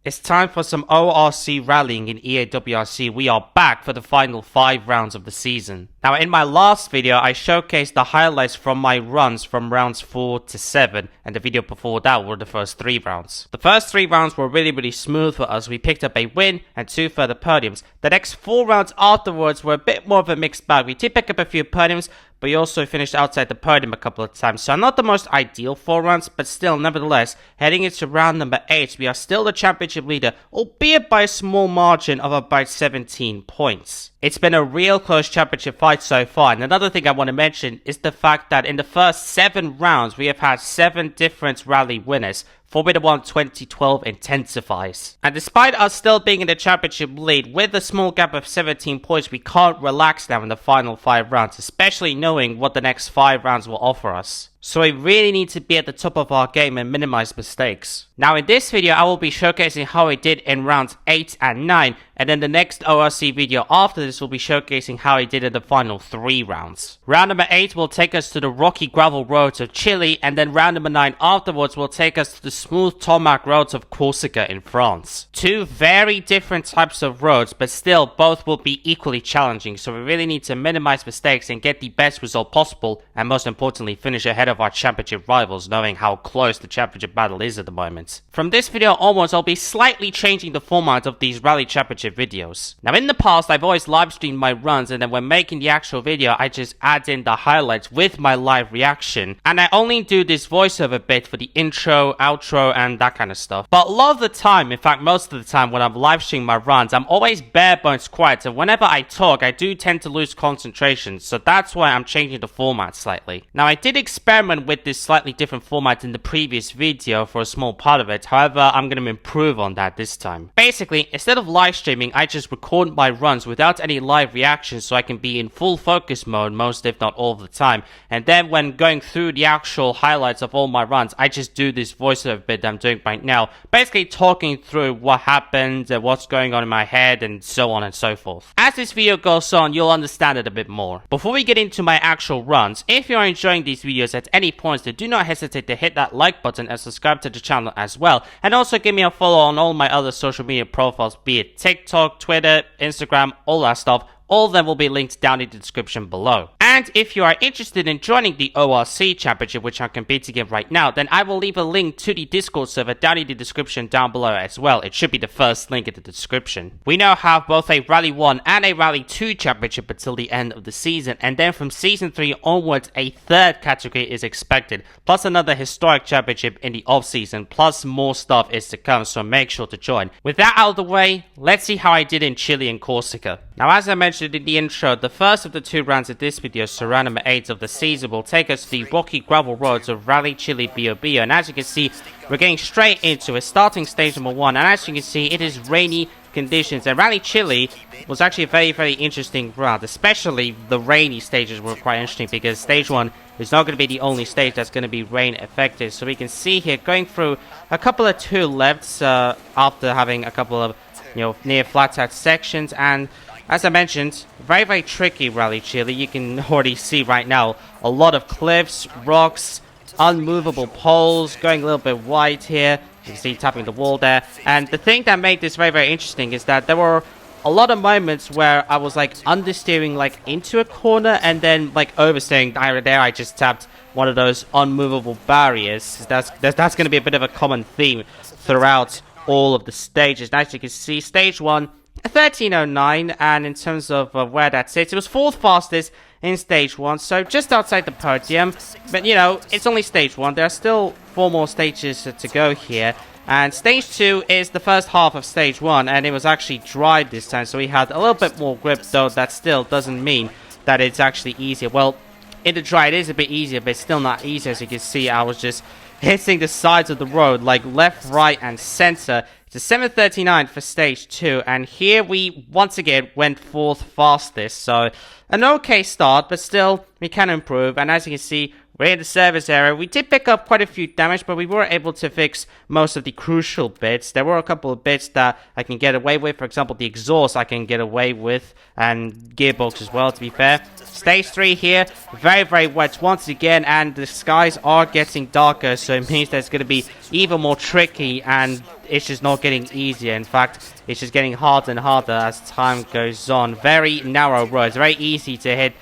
It's time for some ORC rallying in EAWRC. We are back for the final 5 rounds of the season. Now, in my last video, I showcased the highlights from my runs from rounds 4 to 7, and the video before that were the first 3 rounds. The first 3 rounds were really smooth for us. We picked up a win and 2 further podiums. The next 4 rounds afterwards were a bit more of a mixed bag. We did pick up a few podiums, but we also finished outside the podium a couple of times. So not the most ideal 4 rounds, but still, nevertheless, heading into round number 8, we are still the championship leader, albeit by a small margin of about 17 points. It's been a real close championship fight so far, and another thing I want to mention is the fact that in the first 7 rounds, we have had 7 different rally winners. Formula 1 2012 intensifies. And despite us still being in the championship lead, with a small gap of 17 points, we can't relax now in the final 5 rounds, especially knowing what the next 5 rounds will offer us. So we really need to be at the top of our game and minimize mistakes. Now in this video, I will be showcasing how I did in rounds 8 and 9, and then the next ORC video after this will be showcasing how I did in the final 3 rounds. Round number 8 will take us to the rocky gravel roads of Chile, and then round number 9 afterwards will take us to the smooth tarmac roads of Corsica in France. 2 very different types of roads, but still both will be equally challenging, so we really need to minimize mistakes and get the best result possible, and most importantly finish ahead of our championship rivals, knowing how close the championship battle is at the moment. From this video onwards, I'll be slightly changing the format of these rally championship videos. Now in the past, I've always live streamed my runs, and then when making the actual video, I just add in the highlights with my live reaction, and I only do this voiceover bit for the intro, outro, and that kind of stuff. But a lot of the time, in fact most of the time when I'm live streaming my runs, I'm always bare bones quiet, and whenever I talk, I do tend to lose concentration, so that's why I'm changing the format slightly. Now I did experiment with this slightly different format in the previous video for a small part of it, however I'm going to improve on that this time. Basically, instead of live streaming, I just record my runs without any live reactions so I can be in full focus mode most if not all the time, and then when going through the actual highlights of all my runs, I just do this voiceover bit that I'm doing right now, basically talking through what happened, what's going on in my head, and so on and so forth. As this video goes on, you'll understand it a bit more. Before we get into my actual runs, if you're enjoying these videos at any points, then do not hesitate to hit that like button and subscribe to the channel as well, and also give me a follow on all my other social media profiles, be it TikTok, Twitter, Instagram, all that stuff. All of them will be linked down in the description below. And if you are interested in joining the ORC Championship, which I'm competing in right now, then I will leave a link to the Discord server down in the description down below as well. It should be the first link in the description. We now have both a Rally 1 and a Rally 2 Championship until the end of the season, and then from Season 3 onwards, a 3rd category is expected, plus another historic championship in the off-season, plus more stuff is to come, so make sure to join. With that out of the way, let's see how I did in Chile and Corsica. Now, as I mentioned in the intro, the first of the 2 rounds of this video, so round number 8 of the season, will take us to the rocky gravel roads of Rally Chile Biobío, and as you can see, we're getting straight into it, starting stage number 1, and as you can see, it is rainy conditions, and Rally Chile was actually a very interesting round, especially the rainy stages were quite interesting, because stage 1 is not going to be the only stage that's going to be rain affected. So we can see here, going through a couple of 2 lefts after having a couple of, near flat out sections, and as I mentioned, very tricky Rally Chile. You can already see right now a lot of cliffs, rocks, unmovable poles, going a little bit wide here. You can see tapping the wall there. And the thing that made this very interesting is that there were a lot of moments where I was like understeering like into a corner and then like oversteering. There I just tapped one of those unmovable barriers. That's going to be a bit of a common theme throughout all of the stages. And as you can see, stage 1, 1309, and in terms of where that sits, it was 4th fastest in stage 1, so just outside the podium. But it's only stage 1. There are still 4 more stages to go here, and stage 2 is the first half of stage 1, and it was actually dry this time, so we had a little bit more grip, though that still doesn't mean that it's actually easier. Well, in the dry it is a bit easier, but it's still not easy. As you can see, I was just hitting the sides of the road like left, right, and center. It's a 7:39 for stage 2, and here we once again went 4th fastest, so an okay start, but still we can improve. And as you can see, we're in the service area. We did pick up quite a few damage, but we were able to fix most of the crucial bits. There were a couple of bits that I can get away with. For example, the exhaust I can get away with, and gearbox as well, to be fair. Stage 3 here, very wet once again, and the skies are getting darker, so it means that it's going to be even more tricky, and it's just not getting easier. In fact, it's just getting harder and harder as time goes on. Very narrow roads, very easy to hit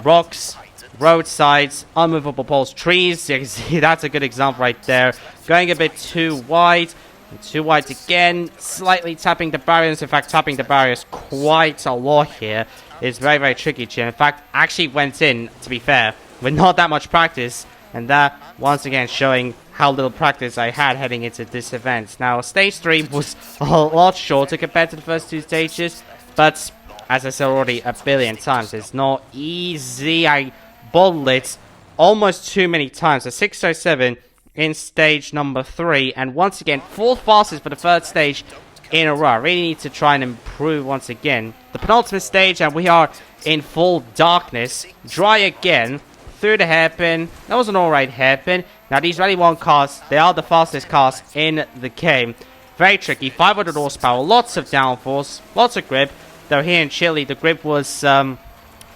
rocks, roadsides, unmovable poles, trees. You can see that's a good example right there. Going a bit too wide. And too wide again, slightly tapping the barriers. In fact, tapping the barriers quite a lot here. It's very, very tricky to. In fact, actually went in, to be fair, with not that much practice. And that, once again, showing how little practice I had heading into this event. Now, stage 3 was a lot shorter compared to the first 2 stages. But, as I said already a billion times, it's not easy. I bottled it almost too many times. So 607 in stage number 3. And once again, 4th fastest for the 3rd stage in a row. I really need to try and improve once again. The penultimate stage, and we are in full darkness. Dry again. Through the hairpin. That was an alright hairpin. Now these Rally 1 cars, they are the fastest cars in the game. Very tricky. 500 horsepower. Lots of downforce. Lots of grip. Though here in Chile, the grip was, it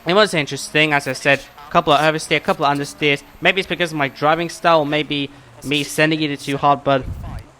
was interesting. As I said, a couple of oversteer, a couple of understeers. Maybe it's because of my driving style. Maybe me sending it too hard, but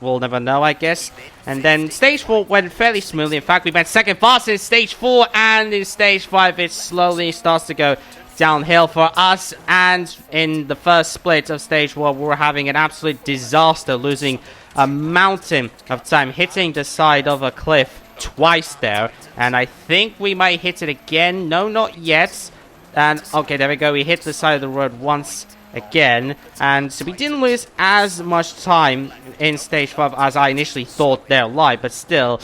we'll never know, I guess. And then stage 4 went fairly smoothly. In fact, we went second fast in stage 4, and in stage 5 it slowly starts to go downhill for us. And in the first split of stage 1, we were having an absolute disaster, losing a mountain of time, hitting the side of a cliff twice there. And I think we might hit it again. No, not yet. And okay, there we go. We hit the side of the road once again, and so we didn't lose as much time in stage 5 as I initially thought there live, but still,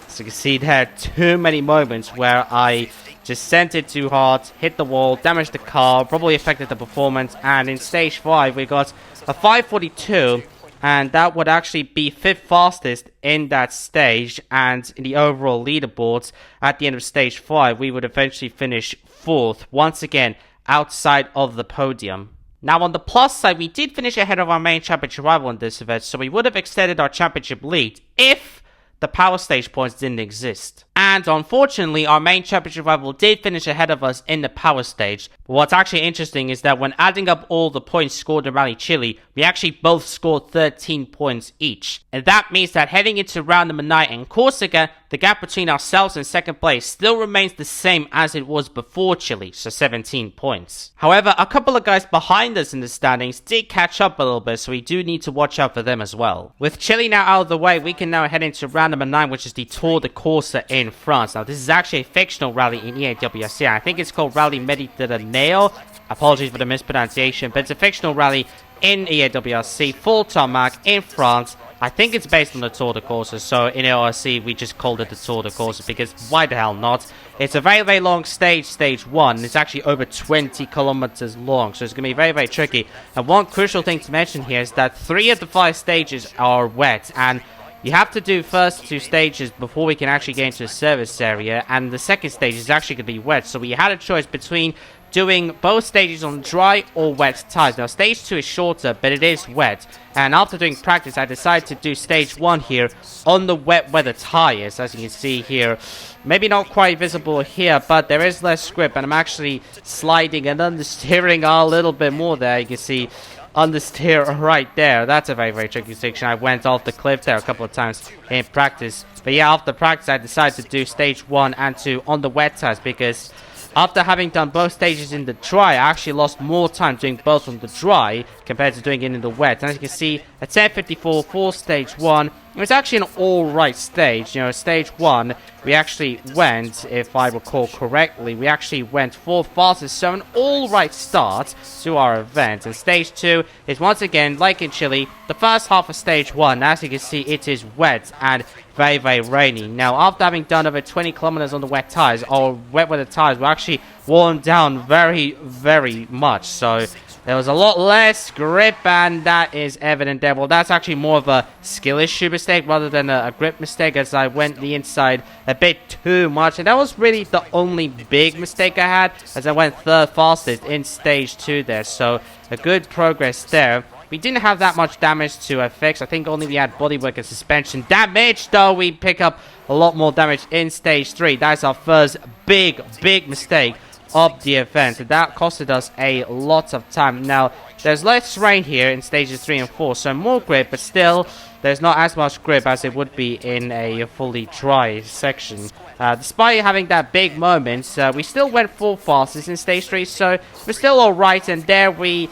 as you can see, there are too many moments where I just sent it too hard, hit the wall, damaged the car, probably affected the performance. And in stage 5 we got a 542, and that would actually be 5th fastest in that stage. And in the overall leaderboards at the end of stage 5, we would eventually finish 4th, once again outside of the podium. Now, on the plus side, we did finish ahead of our main championship rival in this event, so we would have extended our championship lead if the power stage points didn't exist. And unfortunately, our main championship rival did finish ahead of us in the power stage. But what's actually interesting is that when adding up all the points scored in Rally Chile, we actually both scored 13 points each. And that means that heading into round number 9 in Corsica, the gap between ourselves and second place still remains the same as it was before Chile, so 17 points. However, a couple of guys behind us in the standings did catch up a little bit, so we do need to watch out for them as well. With Chile now out of the way, we can now head into round number 9, which is the Tour de Corsica in France. Now, this is actually a fictional rally in EAWRC. I think it's called Rally Mediterraneo. Apologies for the mispronunciation, but it's a fictional rally in EAWRC, full tarmac in France. I think it's based on the Tour de Corsica, so in ORC we just called it the Tour de Corsica because why the hell not? It's a very, very long stage, stage 1. It's actually over 20 kilometers long, so it's going to be very, very tricky. And one crucial thing to mention here is that 3 of the 5 stages are wet, and you have to do first 2 stages before we can actually get into the service area, and the second stage is actually going to be wet. So we had a choice between doing both stages on dry or wet tires. Now, stage 2 is shorter, but it is wet. And after doing practice, I decided to do stage 1 here on the wet weather tires, as you can see here. Maybe not quite visible here, but there is less grip, and I'm actually sliding and understeering a little bit more there. You can see understeer right there. That's a very, very tricky section. I went off the cliff there a couple of times in practice. But yeah, after practice, I decided to do stage 1 and 2 on the wet tires because after having done both stages in the dry, I actually lost more time doing both on the dry compared to doing it in the wet. And as you can see, a 10:54 for stage 1. It was actually an alright stage. You know, stage 1, we actually went, if I recall correctly, we actually went 4th fastest, so an alright start to our event. And stage 2 is once again, like in Chile, the first half of stage 1. As you can see, it is wet and very, very rainy. Now, after having done over 20 kilometers on the wet tires, our wet weather tires were actually worn down very, very much. So there was a lot less grip, and that is evident there. Well, that's actually more of a skill issue mistake rather than a grip mistake, as I went the inside a bit too much. And that was really the only big mistake I had, as I went 3rd fastest in stage 2 there. So a good progress there. We didn't have that much damage to fix. I think only we had bodywork and suspension damage, though we pick up a lot more damage in stage 3. That's our first big mistake of the event, and that costed us a lot of time. Now, there's less rain here in stages 3 and 4, so more grip, but still, there's not as much grip as it would be in a fully dry section. Despite having that big moment, we still went full fastest in stage 3, so we're still alright, and there we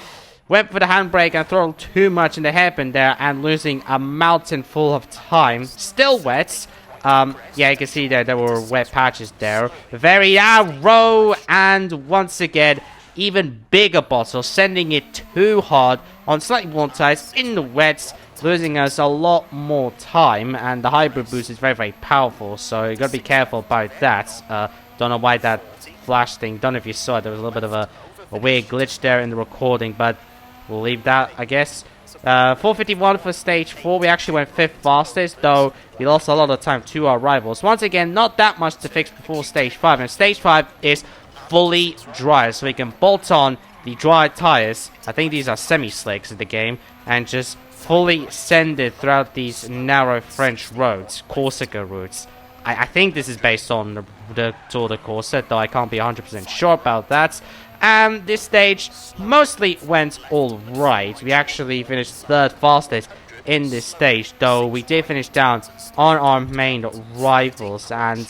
went for the handbrake and throttled too much in the hairpin there and losing a mountain full of time. Still wet. Yeah, you can see there were wet patches there. Very narrow, and once again, even bigger bottle, sending it too hard on slightly more tires in the wets, losing us a lot more time. And the hybrid boost is very, very powerful, so you gotta be careful about that. Don't know why that flash thing, don't know if you saw it, there was a little bit of a weird glitch there in the recording, but we'll leave that, I guess. 4:51 for stage 4. We actually went 5th fastest, though we lost a lot of time to our rivals. Once again, not that much to fix before stage 5, and stage 5 is fully dry, so we can bolt on the dry tires. I think these are semi-slicks in the game, and just fully send it throughout these narrow French roads, Corsica routes. I think this is based on the Tour de Corsica, though I can't be 100% sure about that. And this stage mostly went alright. We actually finished 3rd fastest in this stage, though we did finish down on our main rivals, and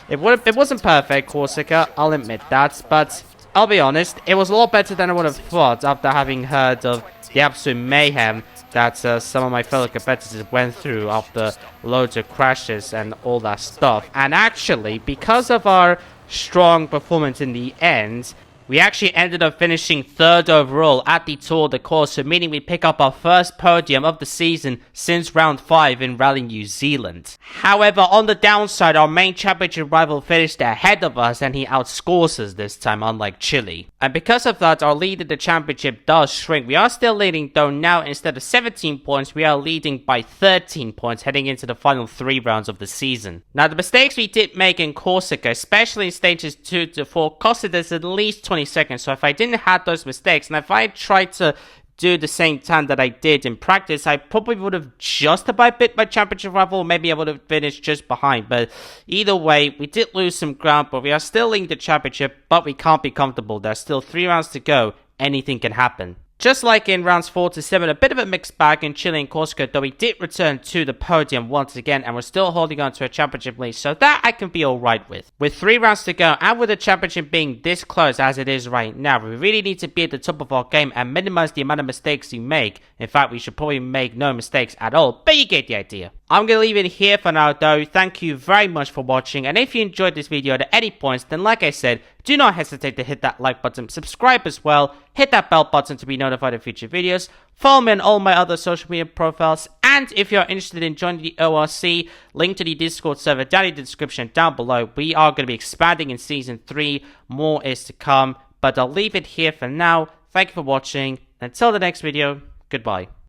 it wasn't perfect, Corsica, I'll admit that, but I'll be honest, it was a lot better than I would have thought after having heard of the absolute mayhem that some of my fellow competitors went through after loads of crashes and all that stuff. And actually, because of our strong performance in the end, we actually ended up finishing 3rd overall at the Tour de Corsica, meaning we pick up our first podium of the season since round 5 in Rally New Zealand. However, on the downside, our main championship rival finished ahead of us, and he outscores us this time, unlike Chile. And because of that, our lead in the championship does shrink. We are still leading, though now instead of 17 points, we are leading by 13 points heading into the final 3 rounds of the season. Now, the mistakes we did make in Corsica, especially in stages 2 to 4, costed us at least 20 seconds. So if I didn't have those mistakes, and if I tried to do the same time that I did in practice, I probably would have just about bit my championship rival. Maybe I would have finished just behind. But either way, we did lose some ground, but we are still leading the championship, but we can't be comfortable. There's still 3 rounds to go. Anything can happen. Just like in rounds 4 to 7, a bit of a mixed bag in Chile and Corsica, though we did return to the podium once again, and we're still holding on to a championship lead, so that I can be alright with. With 3 rounds to go, and with the championship being this close as it is right now, we really need to be at the top of our game and minimize the amount of mistakes we make. In fact, we should probably make no mistakes at all, but you get the idea. I'm going to leave it here for now, though. Thank you very much for watching, and if you enjoyed this video at any points, then like I said, do not hesitate to hit that like button, subscribe as well, hit that bell button to be notified of future videos, follow me on all my other social media profiles, and if you're interested in joining the ORC, link to the Discord server down in the description down below. We are going to be expanding in Season 3, more is to come, but I'll leave it here for now. Thank you for watching, until the next video, goodbye.